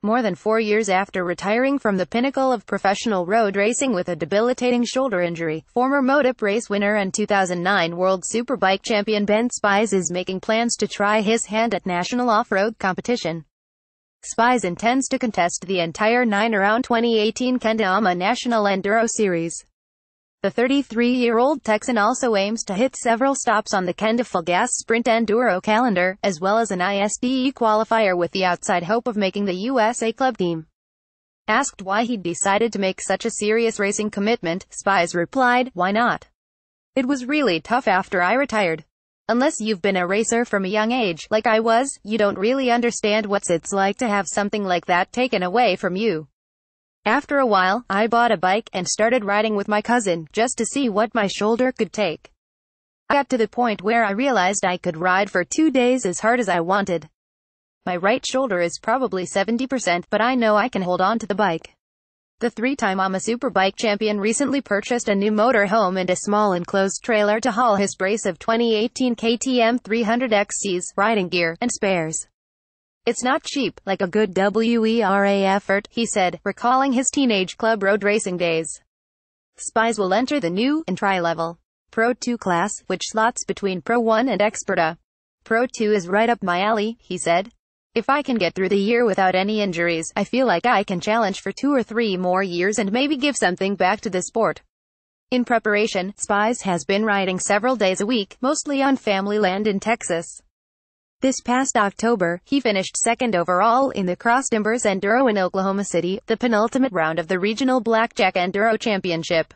more than 4 years after retiring from the pinnacle of professional road racing with a debilitating shoulder injury. Former MotoGP race winner and 2009 World Superbike champion Ben Spies is making plans to try his hand at national off-road competition. Spies intends to contest the entire 9-round 2018 Kendama National Enduro Series. The 33-year-old Texan also aims to hit several stops on the Kenda Full Gas Sprint Enduro calendar, as well as an ISDE qualifier, with the outside hope of making the USA Club team. Asked why he'd decided to make such a serious racing commitment, Spies replied, "Why not? It was really tough after I retired. Unless you've been a racer from a young age, like I was, you don't really understand what it's like to have something like that taken away from you. After a while, I bought a bike and started riding with my cousin, just to see what my shoulder could take. I got to the point where I realized I could ride for 2 days as hard as I wanted. My right shoulder is probably 70%, but I know I can hold on to the bike." The three-time AMA Superbike champion recently purchased a new motorhome and a small enclosed trailer to haul his brace of 2018 KTM 300XC's, riding gear, and spares. "It's not cheap, like a good WERA effort," he said, recalling his teenage club road racing days. Spies will enter the new, entry-level, Pro 2 class, which slots between Pro 1 and Experta. "Pro 2 is right up my alley," he said. "If I can get through the year without any injuries, I feel like I can challenge for 2 or 3 more years and maybe give something back to the sport." In preparation, Spies has been riding several days a week, mostly on family land in Texas. This past October, he finished second overall in the Cross Timbers Enduro in Oklahoma City, the penultimate round of the Regional Blackjack Enduro Championship.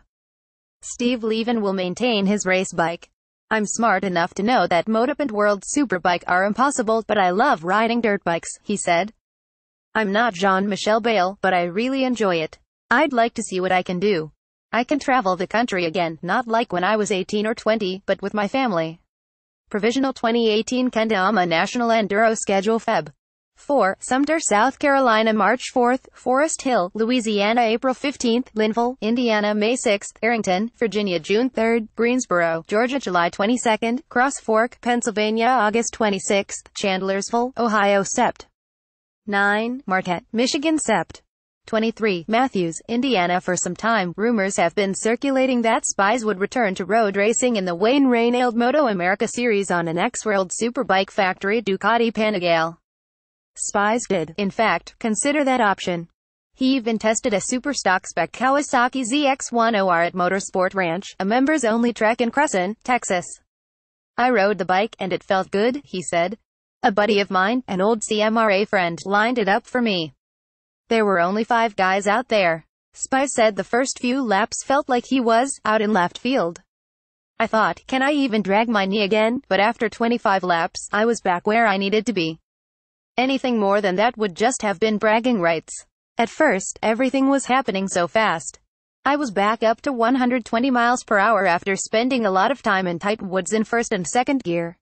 Steve Levin will maintain his race bike. "I'm smart enough to know that MotoGP and World Superbike are impossible, but I love riding dirt bikes," he said. "I'm not Jean-Michel Bale, but I really enjoy it. I'd like to see what I can do. I can travel the country again, not like when I was 18 or 20, but with my family." Provisional 2018 Kendama National Enduro Schedule Feb. 4. Sumter, South Carolina March 4, Forest Hill, Louisiana April 15, Linville, Indiana May 6, Arrington, Virginia June 3, Greensboro, Georgia July 22, Cross Fork, Pennsylvania August 26, Chandlersville, Ohio Sept. 9. Marquette, Michigan Sept. 23. Matthews, Indiana. For some time, rumors have been circulating that Spies would return to road racing in the Wayne Reynolds Moto America Series on an ex-World Superbike factory Ducati Panigale. Spies did, in fact, consider that option. He even tested a superstock spec Kawasaki ZX-10R at Motorsport Ranch, a members-only track in Crescent, Texas. "I rode the bike, and it felt good," he said. "A buddy of mine, an old CMRA friend, lined it up for me. There were only 5 guys out there." Spies said the first few laps felt like he was out in left field. "I thought, can I even drag my knee again? But after 25 laps, I was back where I needed to be. Anything more than that would just have been bragging rights. At first, everything was happening so fast. I was back up to 120 miles per hour after spending a lot of time in tight woods in first and second gear.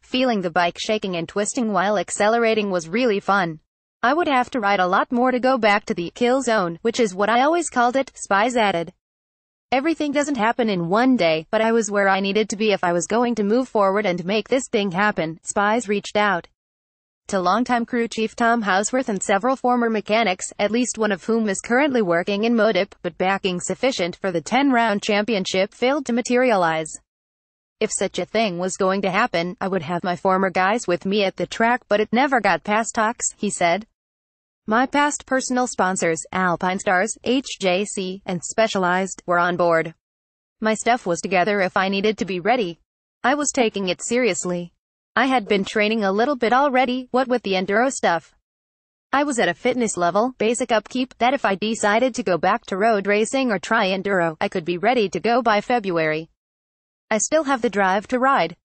Feeling the bike shaking and twisting while accelerating was really fun. I would have to ride a lot more to go back to the kill zone, which is what I always called it," Spies added. "Everything doesn't happen in one day, but I was where I needed to be if I was going to move forward and make this thing happen." Spies reached out to longtime crew chief Tom Houseworth and several former mechanics, at least one of whom is currently working in MotoGP, but backing sufficient for the 10-round championship failed to materialize. "If such a thing was going to happen, I would have my former guys with me at the track, but it never got past talks," he said. "My past personal sponsors, Alpine Stars, HJC, and Specialized, were on board. My stuff was together if I needed to be ready. I was taking it seriously. I had been training a little bit already, what with the enduro stuff. I was at a fitness level, basic upkeep, that if I decided to go back to road racing or try enduro, I could be ready to go by February. I still have the drive to ride.